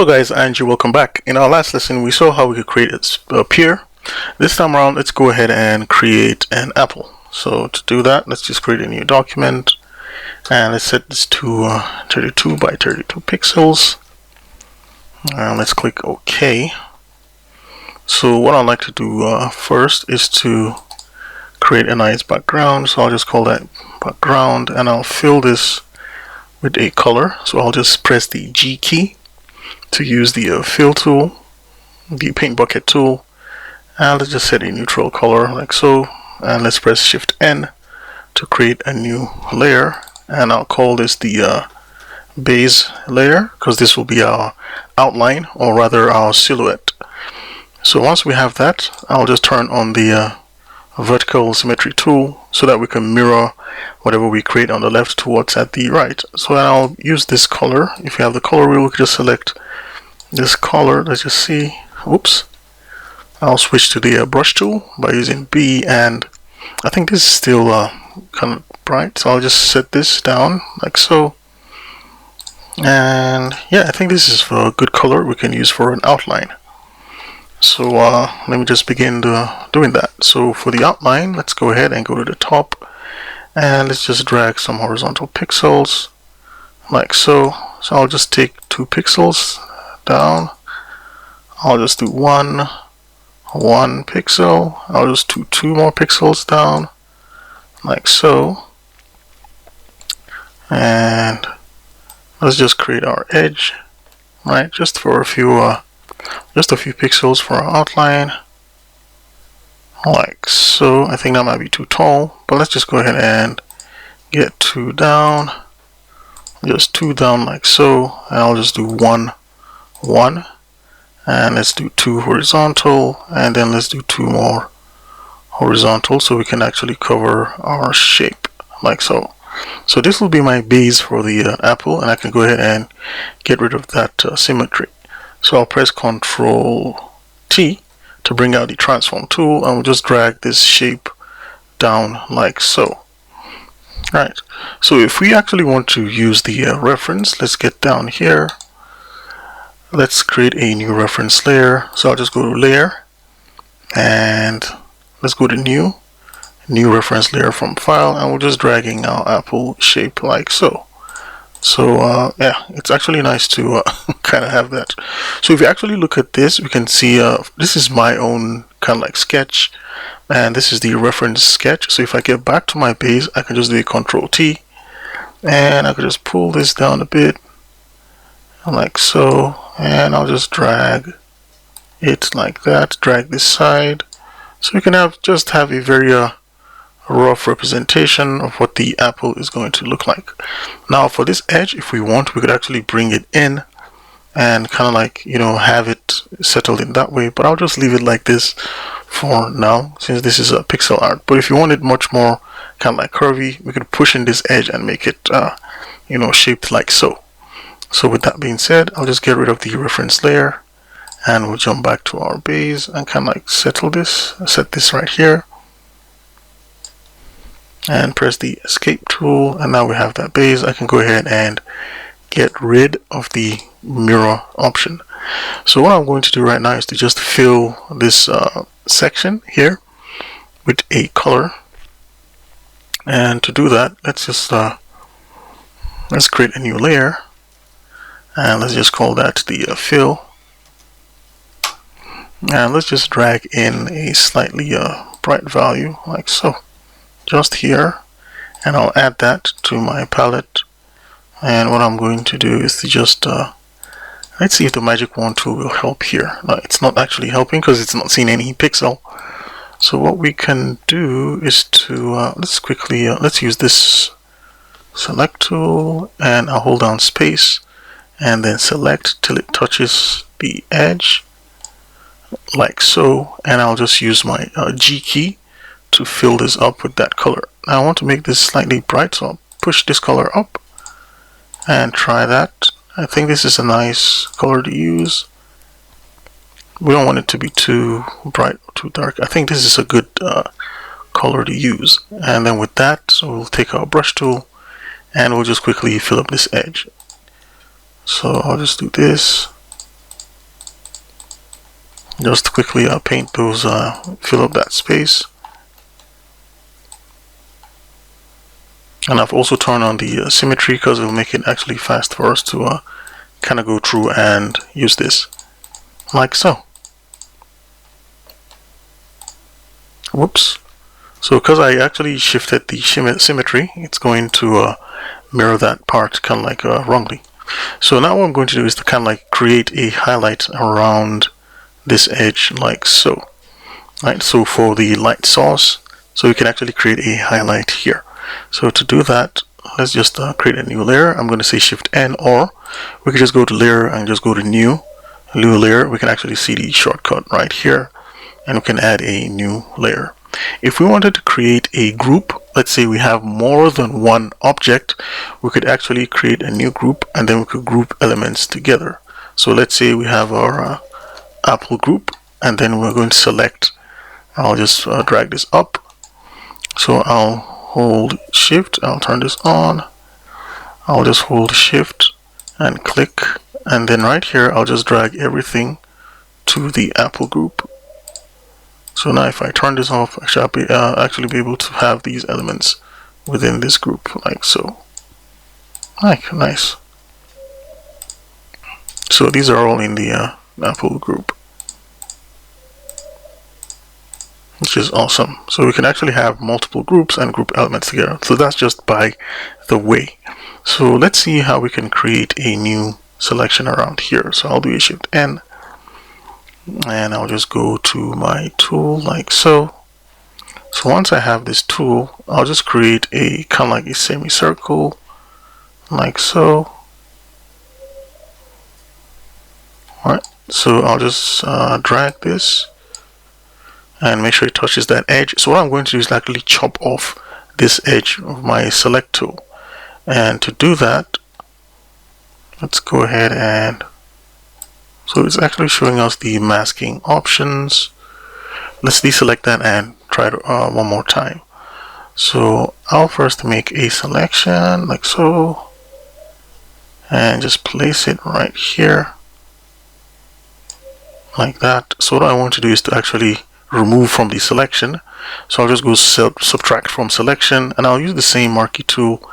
Hello guys, and welcome back. In our last lesson we saw how we could create a pear. This time around let's go ahead and create an apple. So to do that, let's just create a new document and let's set this to 32 by 32 pixels, and let's click OK. So what I'd like to do first is to create a nice background. So I'll just call that background and I'll fill this with a color. So I'll just press the G key to use the fill tool, the paint bucket tool, and let's just set a neutral color like so, and let's press Shift N to create a new layer, and I'll call this the base layer because this will be our outline, or rather our silhouette. So once we have that, I'll just turn on the vertical symmetry tool so that we can mirror whatever we create on the left towards at the right. So I'll use this color. If you have the color wheel, we can just select this color. Let's just see. Oops. I'll switch to the brush tool by using B, and I think this is still kind of bright, so I'll just set this down like so. And yeah, I think this is a good color we can use for an outline. So let me just begin doing that. So for the outline, let's go ahead and go to the top, and let's just drag some horizontal pixels like so. So I'll just take 2 pixels down. I'll just do one pixel. I'll just do 2 more pixels down like so, and let's just create our edge, right, just for a few pixels for our outline like so. I think that might be too tall, but let's just go ahead and get 2 down, just 2 down like so, and I'll just do 1, and let's do 2 horizontal, and then let's do 2 more horizontal so we can actually cover our shape like so. So this will be my base for the apple, and I can go ahead and get rid of that symmetry. So I'll press Ctrl T to bring out the transform tool, and we'll just drag this shape down like so. Right. So if we actually want to use the reference, let's get down here. Let's create a new reference layer. So I'll just go to layer and let's go to new reference layer from file, and we're just dragging our apple shape like so. So yeah, it's actually nice to kind of have that. So if you actually look at this, we can see this is my own kind of like sketch, and this is the reference sketch. So if I get back to my base, I can just do a Ctrl T, and I can just pull this down a bit like so, and I'll just drag it like that, drag this side, so we can just have a very rough representation of what the apple is going to look like. Now for this edge, if we want, we could actually bring it in and kind of like, you know, have it settled in that way, but I'll just leave it like this for now since this is a pixel art. But if you want it much more kind of like curvy, we could push in this edge and make it you know, shaped like so. So with that being said, I'll just get rid of the reference layer, and we'll jump back to our base and kind of like settle this, set this right here, and press the escape tool, and now we have that base. I can go ahead and get rid of the mirror option. So what I'm going to do right now is to just fill this section here with a color, and to do that, let's just let's create a new layer, and let's just call that the fill, and let's just drag in a slightly bright value like so, just here, and I'll add that to my palette. And what I'm going to do is to just let's see if the magic wand tool will help here. No, it's not actually helping because it's not seeing any pixel. So what we can do is to let's quickly let's use this select tool, and I'll hold down space and then select till it touches the edge like so, and I'll just use my G key to fill this up with that color. Now I want to make this slightly bright, so I'll push this color up and try that. I think this is a nice color to use. We don't want it to be too bright or too dark. I think this is a good color to use. And then with that, so we'll take our brush tool and we'll just quickly fill up this edge. So I'll just do this Just quickly paint those, fill up that space. And I've also turned on the symmetry because it'll make it actually fast for us to kind of go through and use this, like so. Whoops. So because I actually shifted the symmetry, it's going to mirror that part kind of like wrongly. So now what I'm going to do is to kind of like create a highlight around this edge, like so. Right, so for the light source, so we can actually create a highlight here. So to do that, let's just create a new layer. I'm going to say Shift N, or we can just go to layer and just go to new layer. We can actually see the shortcut right here, and we can add a new layer. If we wanted to create a group, let's say we have more than one object, we could actually create a new group, and then we could group elements together. So let's say we have our apple group, and then we're going to select, I'll just drag this up. So I'll hold Shift, I'll turn this on, I'll just hold Shift and click, and then right here I'll just drag everything to the apple group. So now if I turn this off, I shall be, actually be able to have these elements within this group, like so. Like, nice. So these are all in the apple group, which is awesome. So we can actually have multiple groups and group elements together. So that's just by the way. So let's see how we can create a new selection around here. So I'll do a Shift N, and I'll just go to my tool like so. So once I have this tool, I'll just create a kind of like a semicircle like so. Alright, so I'll just drag this and make sure it touches that edge. So what I'm going to do is actually chop off this edge of my select tool, and to do that, let's go ahead and, so it's actually showing us the masking options. Let's deselect that and try it one more time. So I'll first make a selection like so, and just place it right here like that. So what I want to do is to actually remove from the selection. So I'll just go subtract from selection, and I'll use the same marquee tool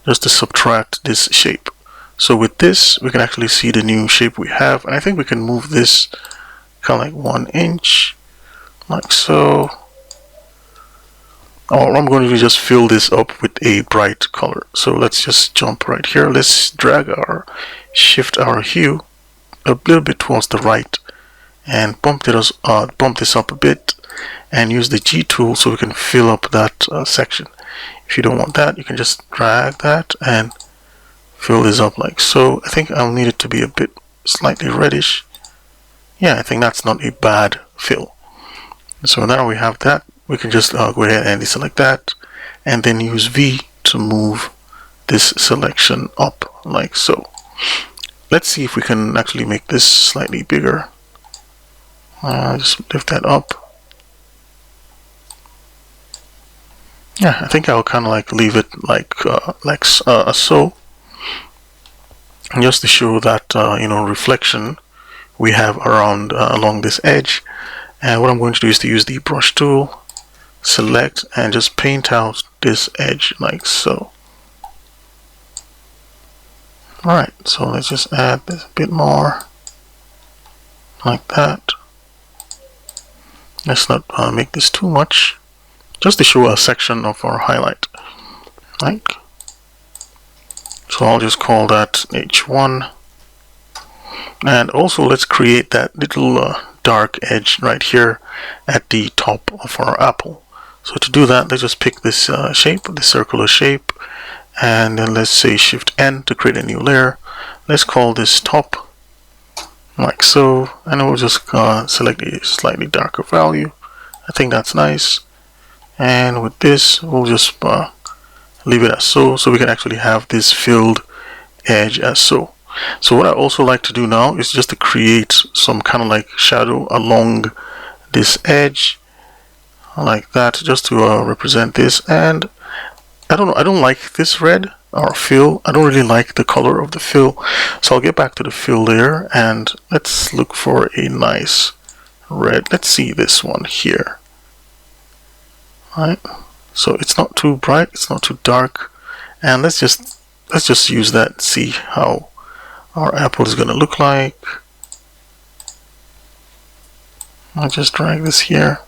just to subtract this shape. So with this, we can actually see the new shape we have, and I think we can move this kind of like 1 inch, like so. What I'm going to do is just fill this up with a bright color. So let's just jump right here. Let's drag our, shift our hue a little bit towards the right, and bump this up a bit, and use the G tool so we can fill up that section. If you don't want that, you can just drag that and fill this up like so. I think I'll need it to be a bit slightly reddish. Yeah, I think that's not a bad fill. So now we have that. We can just go ahead and deselect that, and then use V to move this selection up like so. Let's see if we can actually make this slightly bigger. Just lift that up. Yeah, I think I'll kind of like leave it like so, just to show that you know, reflection we have around along this edge. And what I'm going to do is to use the brush tool, select, and just paint out this edge like so. Alright, so let's just add this a bit more like that. Let's not make this too much, just to show a section of our highlight. Like, so I'll just call that H1. And also let's create that little dark edge right here at the top of our apple. So to do that, let's just pick this shape, this circular shape, and then let's say Shift N to create a new layer. Let's call this top like so, and we'll just select a slightly darker value. I think that's nice. And with this, we'll just leave it as so we can actually have this filled edge as so. So what I also like to do now is just to create some kind of like shadow along this edge like that, just to represent this. And I don't know, I don't like this red or fill. I don't really like the color of the fill, so I'll get back to the fill layer, and let's look for a nice red. Let's see this one here. Right, so it's not too bright, it's not too dark, and let's just use that, see how our apple is going to look like. I'll just drag this here.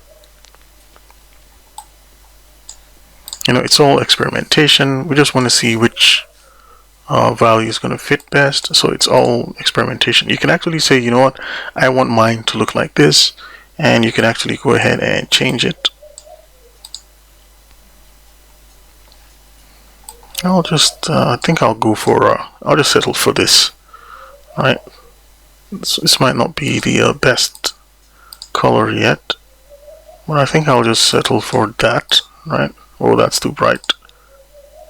You know, it's all experimentation. We just want to see which value is going to fit best. So it's all experimentation. You can actually say, you know what, I want mine to look like this, and you can actually go ahead and change it. I'll just I think I'll go for I'll just settle for this. Right, this might not be the best color yet, but I think I'll just settle for that. Right, oh, that's too bright,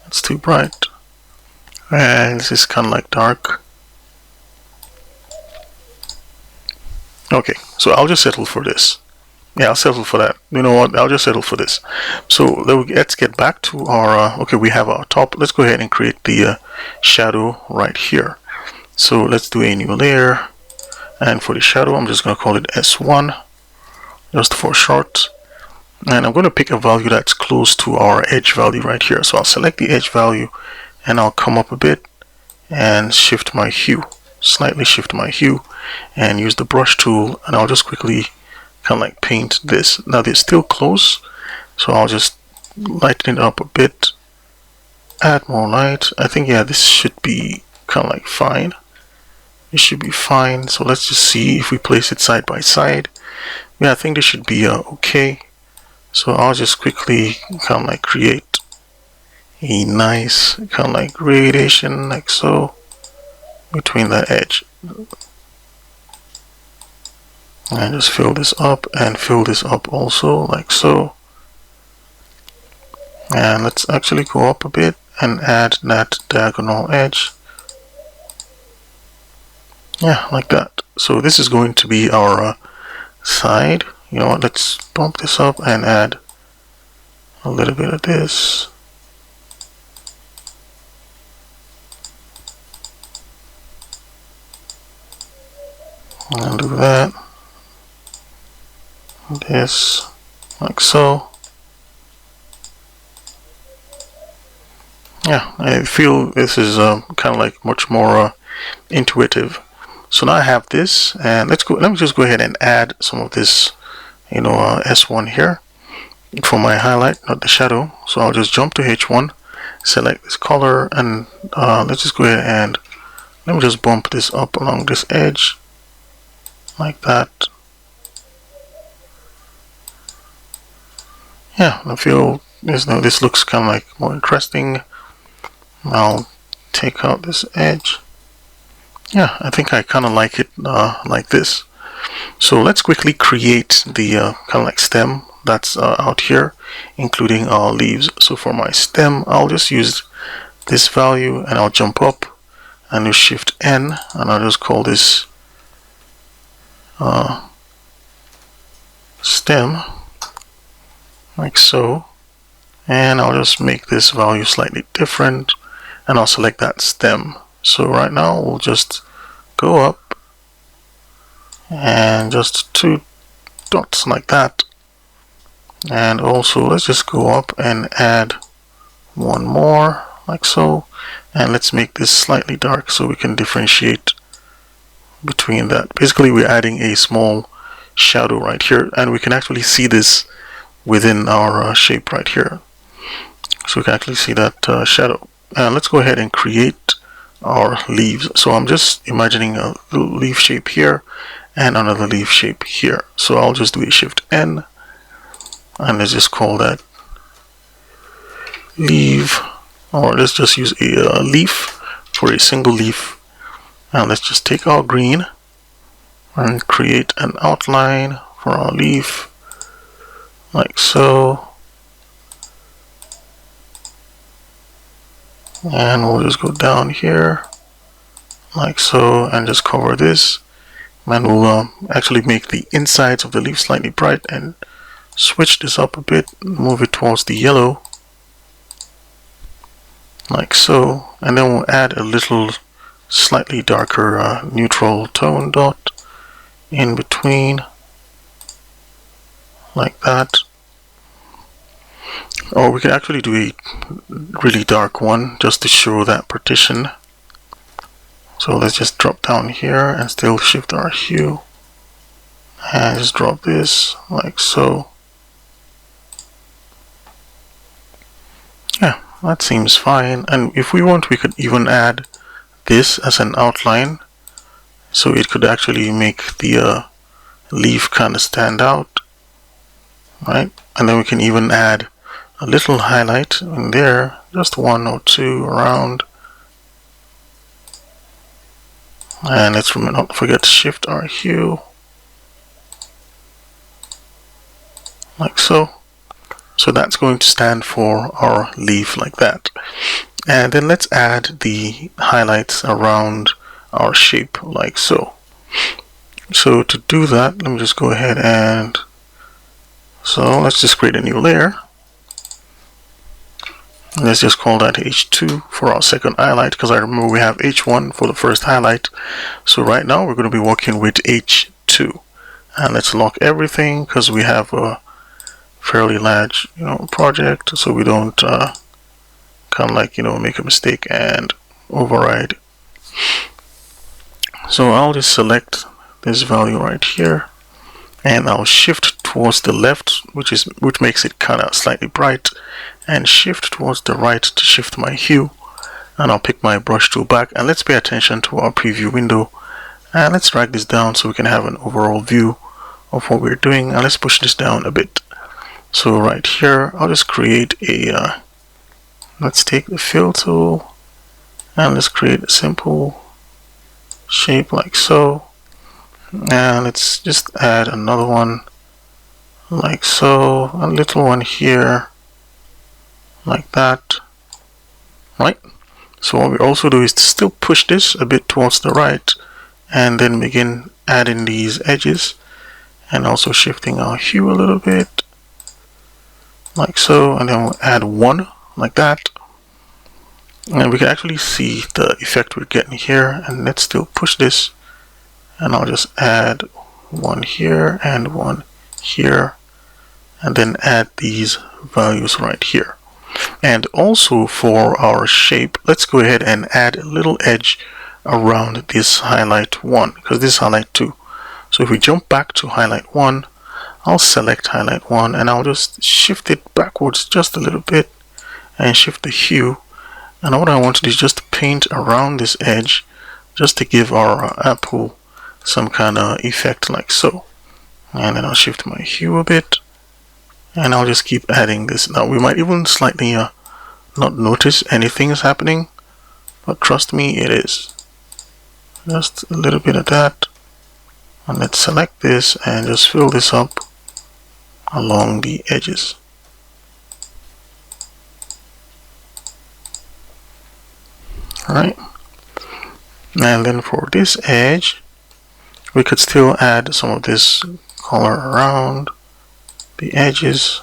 that's too bright, and this is kind of like dark. Okay, so I'll just settle for this. Yeah, I'll settle for that. You know what, I'll just settle for this. So let's get back to our okay, we have our top. Let's go ahead and create the shadow right here. So let's do a new layer, and for the shadow I'm just going to call it S1 just for short, and I'm going to pick a value that's close to our edge value right here. So I'll select the edge value, and I'll come up a bit and shift my hue, slightly shift my hue, and use the brush tool, and I'll just quickly kind of like paint this. Now they're still close, so I'll just lighten it up a bit, add more light. I think, yeah, this should be kind of like fine. It should be fine. So let's just see if we place it side by side. Yeah, I think this should be okay. So I'll just quickly kind of like create a nice kind of like gradation like so between that edge. And just fill this up and fill this up also like so. And let's actually go up a bit and add that diagonal edge. Yeah, like that. So this is going to be our side. You know what, let's bump this up and add a little bit of this. And do that. This like so. Yeah, I feel this is kind of like much more intuitive. So now I have this, and let me just go ahead and add some of this, you know, S1 here for my highlight, not the shadow. So I'll just jump to H1, select this color, and let's just go ahead and let me just bump this up along this edge like that. Yeah, I feel this looks kind of like more interesting. I'll take out this edge. Yeah, I think I kind of like it like this. So let's quickly create the kind of like stem that's out here, including our leaves. So for my stem, I'll just use this value, and I'll jump up and do Shift N, and I'll just call this stem like so, and I'll just make this value slightly different, and I'll select that stem. So right now we'll just go up and just 2 dots like that, and also let's just go up and add one more like so, and let's make this slightly dark so we can differentiate between that. Basically we're adding a small shadow right here, and we can actually see this within our shape right here. So we can actually see that shadow. And let's go ahead and create our leaves. So I'm just imagining a little leaf shape here and another leaf shape here. So I'll just do a Shift N, and let's just call that leaf, or let's just use a leaf for a single leaf. And let's just take our green and create an outline for our leaf like so, and we'll just go down here like so and just cover this, and we'll actually make the insides of the leaf slightly bright and switch this up a bit, move it towards the yellow like so, and then we'll add a little slightly darker neutral tone dot in between like that. Or we could actually do a really dark one just to show that partition. So let's just drop down here and still shift our hue and just drop this like so. Yeah, that seems fine. And if we want, we could even add this as an outline, so it could actually make the leaf kind of stand out, right? And then we can even add a little highlight in there, just one or two around. And let's not forget to shift our hue like so. So that's going to stand for our leaf like that. And then let's add the highlights around our shape like so. So to do that, let me just go ahead and let's just create a new layer. Let's just call that H2 for our second highlight, because I remember we have H1 for the first highlight. So right now we're going to be working with H2. And let's lock everything because we have a fairly large project, so we don't kind of like make a mistake and override. So I'll just select this value right here, and I'll shift towards the left, which makes it kind of slightly bright, and shift towards the right to shift my hue. And I'll pick my brush tool back, and let's pay attention to our preview window, and let's drag this down so we can have an overall view of what we're doing. And let's push this down a bit. So right here, I'll just create a let's take the fill tool and let's create a simple shape like so, and let's just add another one like so, a little one here like that, right? So what we also do is to still push this a bit towards the right, and then begin adding these edges and also shifting our hue a little bit like so, and then we'll add one like that. And we can actually see the effect we're getting here. And let's still push this, and I'll just add one here and one here, and then add these values right here. And also for our shape, let's go ahead and add a little edge around this highlight 1, because this is highlight 2. So if we jump back to highlight 1, I'll select highlight 1 and I'll just shift it backwards just a little bit and shift the hue. And what I want to do is just paint around this edge, just to give our apple some kind of effect like so. And then I'll shift my hue a bit, and I'll just keep adding this. Now we might even slightly not notice anything is happening, but trust me, it is. Just a little bit of that. And let's select this and just fill this up along the edges. Alright, and then for this edge, we could still add some of this color around the edges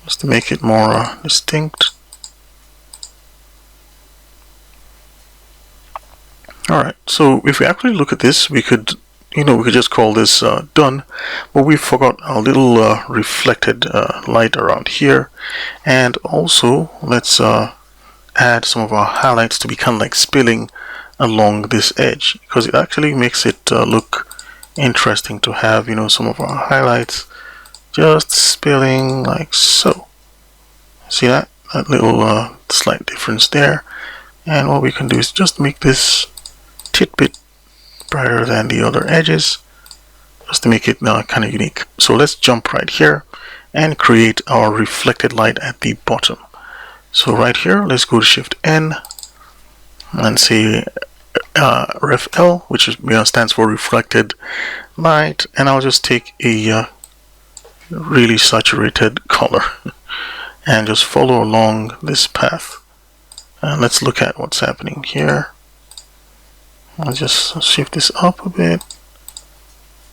just to make it more distinct. Alright, so if we actually look at this, we could just call this done, but we forgot a little reflected light around here. And also let's add some of our highlights to be kind of like spilling along this edge, because it actually makes it look interesting to have some of our highlights just spilling like so. See that little slight difference there? And what we can do is just make this tidbit brighter than the other edges, just to make it kind of unique. So let's jump right here and create our reflected light at the bottom. So right here, let's go to Shift N and say Ref L, which stands for reflected light, and I'll just take a really saturated color and just follow along this path. And let's look at what's happening here. I'll just shift this up a bit.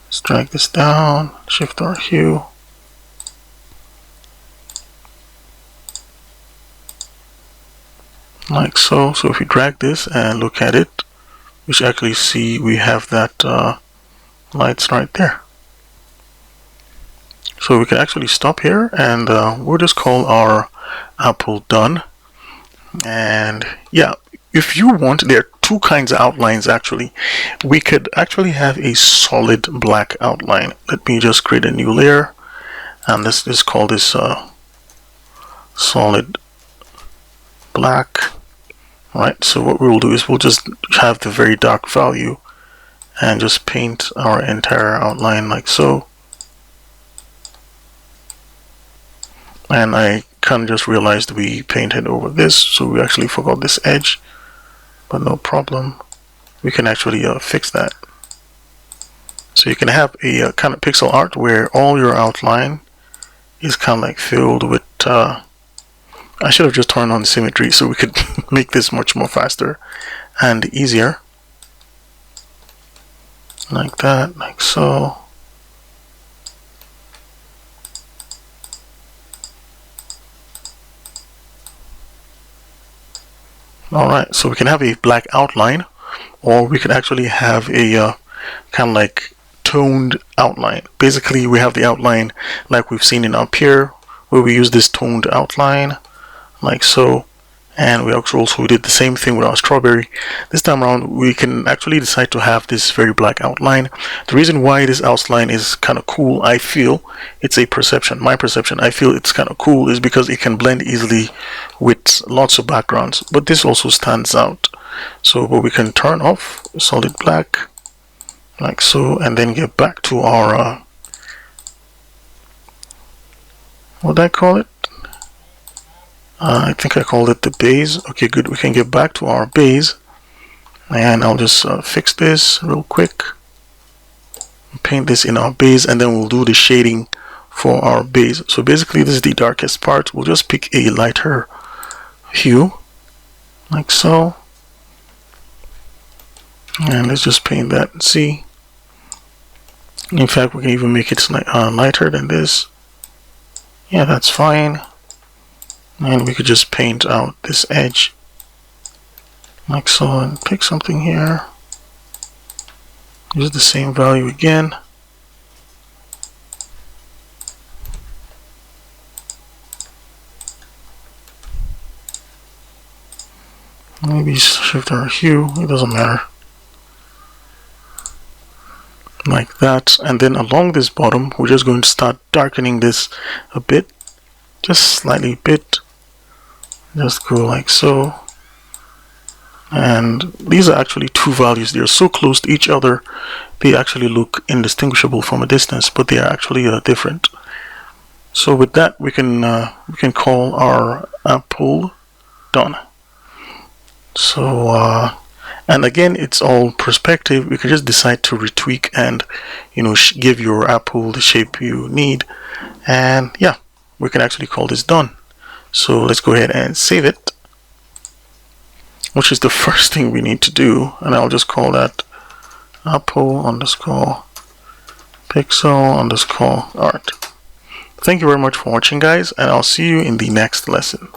Let's drag this down, shift our hue. Like so. So if we drag this and look at it, we should actually see we have that lights right there. So we can actually stop here, and we'll just call our apple done. And yeah, if you want, there are two kinds of outlines actually. We could actually have a solid black outline. Let me just create a new layer, and let's just call this solid black. Right, so what we'll do is we'll just have the very dark value and just paint our entire outline like so. And I kind of just realized we painted over this, so we actually forgot this edge, but no problem. We can actually fix that. So you can have a kind of pixel art where all your outline is kind of like filled with I should have just turned on symmetry so we could make this much more faster and easier. Like that, like so. Alright, so we can have a black outline, or we could actually have a kind of like toned outline. Basically, we have the outline like we've seen in up here, where we use this toned outline, like so. And we also did the same thing with our strawberry. This time around, we can actually decide to have this very black outline. The reason why this outline is kind of cool, I feel, it's a perception, my perception, I feel it's kind of cool is because it can blend easily with lots of backgrounds. But this also stands out. So we can turn off solid black, like so, and then get back to our, what did I call it? I think I called it the base. Okay, good. We can get back to our base, and I'll just fix this real quick. Paint this in our base, and then we'll do the shading for our base. So basically, this is the darkest part. We'll just pick a lighter hue, like so, and let's just paint that and see. In fact, we can even make it lighter than this. Yeah, that's fine. And we could just paint out this edge like so, and pick something here. Use the same value again. Maybe shift our hue, it doesn't matter. Like that, and then along this bottom, we're just going to start darkening this a bit, just slightly bit. Just go like so. And these are actually two values. They're so close to each other, they actually look indistinguishable from a distance, but they are actually different. So with that, we can call our apple done. So and again, it's all perspective. You can just decide to retweak and give your apple the shape you need, and yeah, we can actually call this done. So let's go ahead and save it, which is the first thing we need to do, and I'll just call that apple underscore pixel underscore art. Thank you very much for watching, guys, and I'll see you in the next lesson.